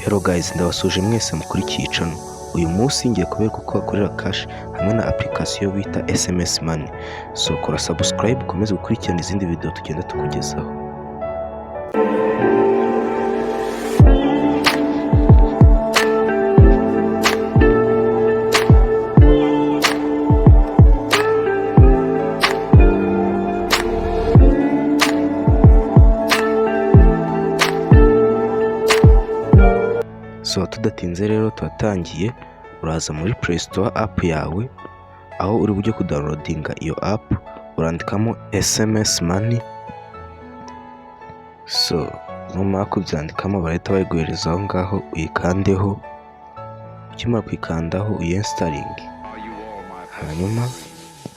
Hello guys, ndabasuje mwese mukurikiye channel. Uyu munsi ngiye kubereka uko wakorera cash hamwe na application bita SMS Money. So kora subscribe ukomeze gukurikirana izindi video tugenda tukugezaho. So tudatinze rero twatangiye, uraza muri Play Store app yawe, aho uri bujye kudownloadinga iyo app, urandikamo SMS Money. So numara kubyandikamo barahita bayiguhereza aho ngaho, uyikandeho. Ukimara kuyikandaho uyinstalling, hanyuma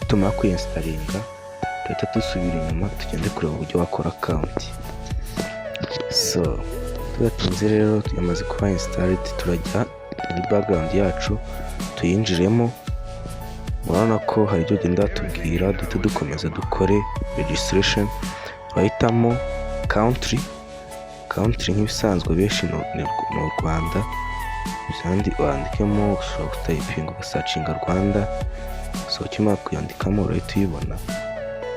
tumara kuyinstallinga tuhita dusubira inyuma tugende kureba uburyo wakora account. So tudatinze rero yamaze kuba installed, turajya muri background yacu tuyinjiremo. Murabona ko hari ibyo genda tubwira, duhita dukomeza dukore registration. Urahitamo country nk'ibisanzwe benshi mu Rwanda, kandi wandikemo ushobora gutayipinga ugasacinga Rwanda. So ukimara kuyandikamo urahita uyibona,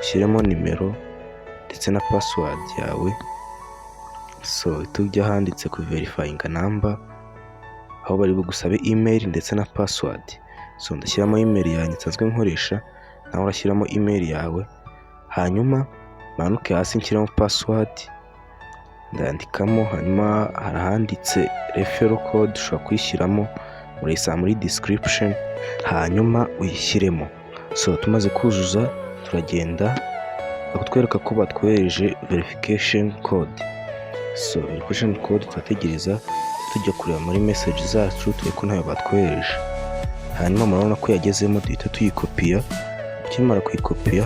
ushyiremo nimero ndetse na password yawe. So tujya handitse ku verifying number, aho bari bugusabe email ndetse na password. So ndashyiramo email yanjye nsanzwe nkoresha, nawe urashyiramo email yawe. Hanyuma manuke hasi nshyiramo password, ndandikamo. Hanyuma harahanditse referral code, ushobora kuyishyiramo, urayisanga muri description, hanyuma uyishyiremo. So tumaze kuzuza turagenda bakutwereka ko batwohereje verification code. So verification code turategereza, tujya kureba muri message zacu turi ko ntayo batwohereje. Hanyuma murabona ko yagezemo, duhita tuyikopiya. Ukimara kuyikopiya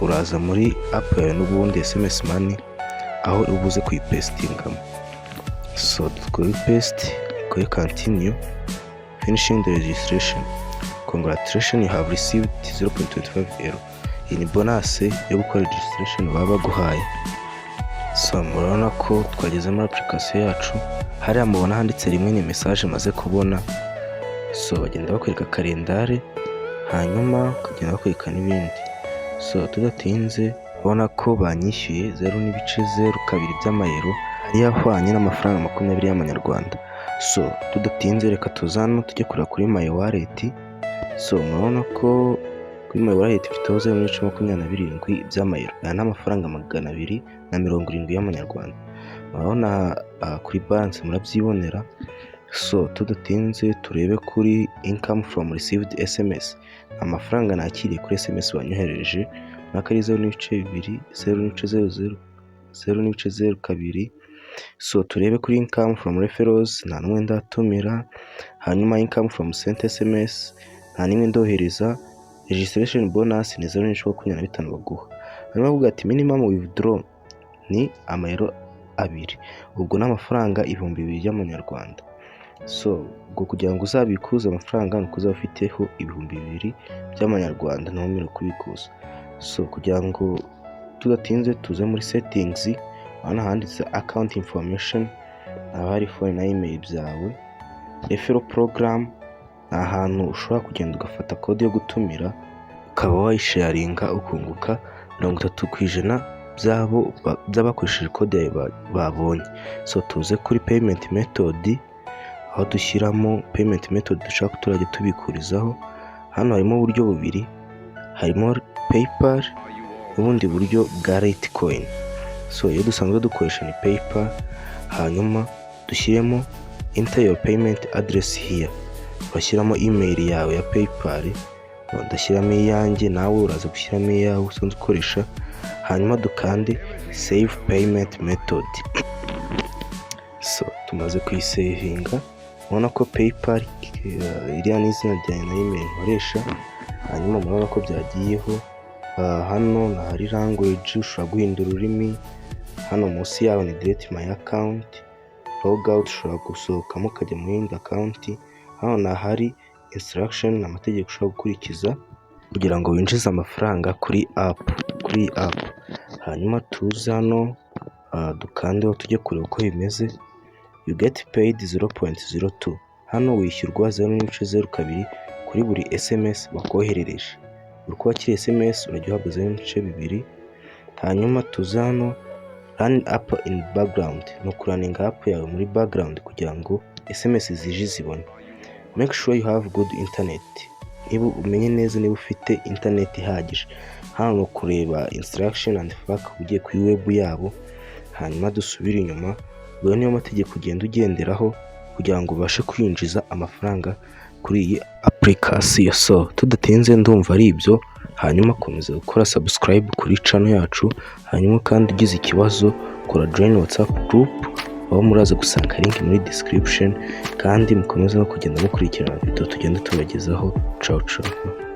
uraza muri app yawe n'ubundi SMS Money, aho ubuze kuyipestingamo. So dukore paste, dukore continue, finishing the registration. Congratulations, you have received 0.25 euro. Iyi ni bonus yo gukora registration baba baguhaye. So murabona ko twageze muri application yacu, hariya mubona handitse rimwe ni message maze kubona. So bagenda bakwereka kalendare, hanyuma ukagenda bakwereka n'ibindi. So tudatinze ubona ko banyishyuye 0.02 by'amayero, yahwanye n'amafaranga 20 y'amanyarwanda. So tudatinze reka tuzano tujye kureba kuri my wallet. So murabona ko kuri my wallet ifite 0.27 by'amayero, aya n'amafaranga 270 y'amanyarwanda. Murabona kuri balance murabyibonera. So tudatinze turebe kuri income from received SMS, amafaranga nakiriye kuri SMS wanyohereje nakari 0.00 So turebe kuri income from referrals, nta n'umwe ndatumira. Hanyuma income from sent SMS, nta n'imwe ndohereza. Registration bonus ni 0.25 baguha. Hanyuma bavuga ati minimum withdraw ni amayero 2, ubwo n'amafaranga 2,000 y'amanyarwanda. So ubwo kugira ngo uzabikuze amafaranga nuko uzaba ufiteho 2,000 by'amanyarwanda ntumire kubikuza. So kugira ngo tudatinze tuze muri settings, hano handitse account information, aho hari phone na email byawe. Referral program, ahantu ushobora kugenda ugafata code yo gutumira ukaba wayisharinga ukunguka 30% by'abakoresheje code babonye. So tuze kuri payment method, aho dushyiramo payment method dushaka turajya tubikurizaho. Hano harimo uburyo bubiri, harimo PayPal n'ubundi buryo bwa Litecoin. So iyo dusanzwe dukoresha ni PayPal, hanyuma dushyiremo enter your payment address here, bashyiramo email yawe ya PayPal, ndashyiramo iyanjye, nawe uraza gushyiramo iyawe usanzwe ukoresha. Hanyuma dukande save payment method. So tumaze kuyisavinga, ubona ko PayPal iriya n'izina ryanjye na email nkoresha. Hanyuma murabona ko byagiyeho. Hano hari language, ushobora guhindura ururimi. Hano munsi yaho ni delete my account, logout, ushobora gusohokamo ukajya mu yindi account. Hano hari instruction, amategeko ushobora gukurikiza kugira ngo winjize amafaranga kuri app. Hanyuma tuza hano dukandeho tujye kureba uko bimeze. you get paid 0.02. Hano wishyurwa 0.02 kuri buri SMS bakoherereje. Buri uko wakiriye SMS urajya uhabwa 0.2. Hanyuma tuza hano run app in background, no kurunning app yawe muri background kugira ngo SMS zije zibone. Make sure you have good internet. Niba umenye neza niba ufite internet ihagije. Hano no kureba instruction and fact ugiye kuri web yabo. Hanyuma dusubira inyuma, ubwo niyo mategeko ugenda ugenderaho kugira ngo ubashe kwinjiza amafaranga kuri iyi application. So tudatinze ndumva ari ibyo. Hanyuma komeza gukora subscribe kuri channel yacu. Hanyuma kandi ugize ikibazo kora join WhatsApp group, aho muraza gusanga link muri description, kandi mukomeza no kugenda mukurikirana video tugenda tubagezaho. Ciao ciao.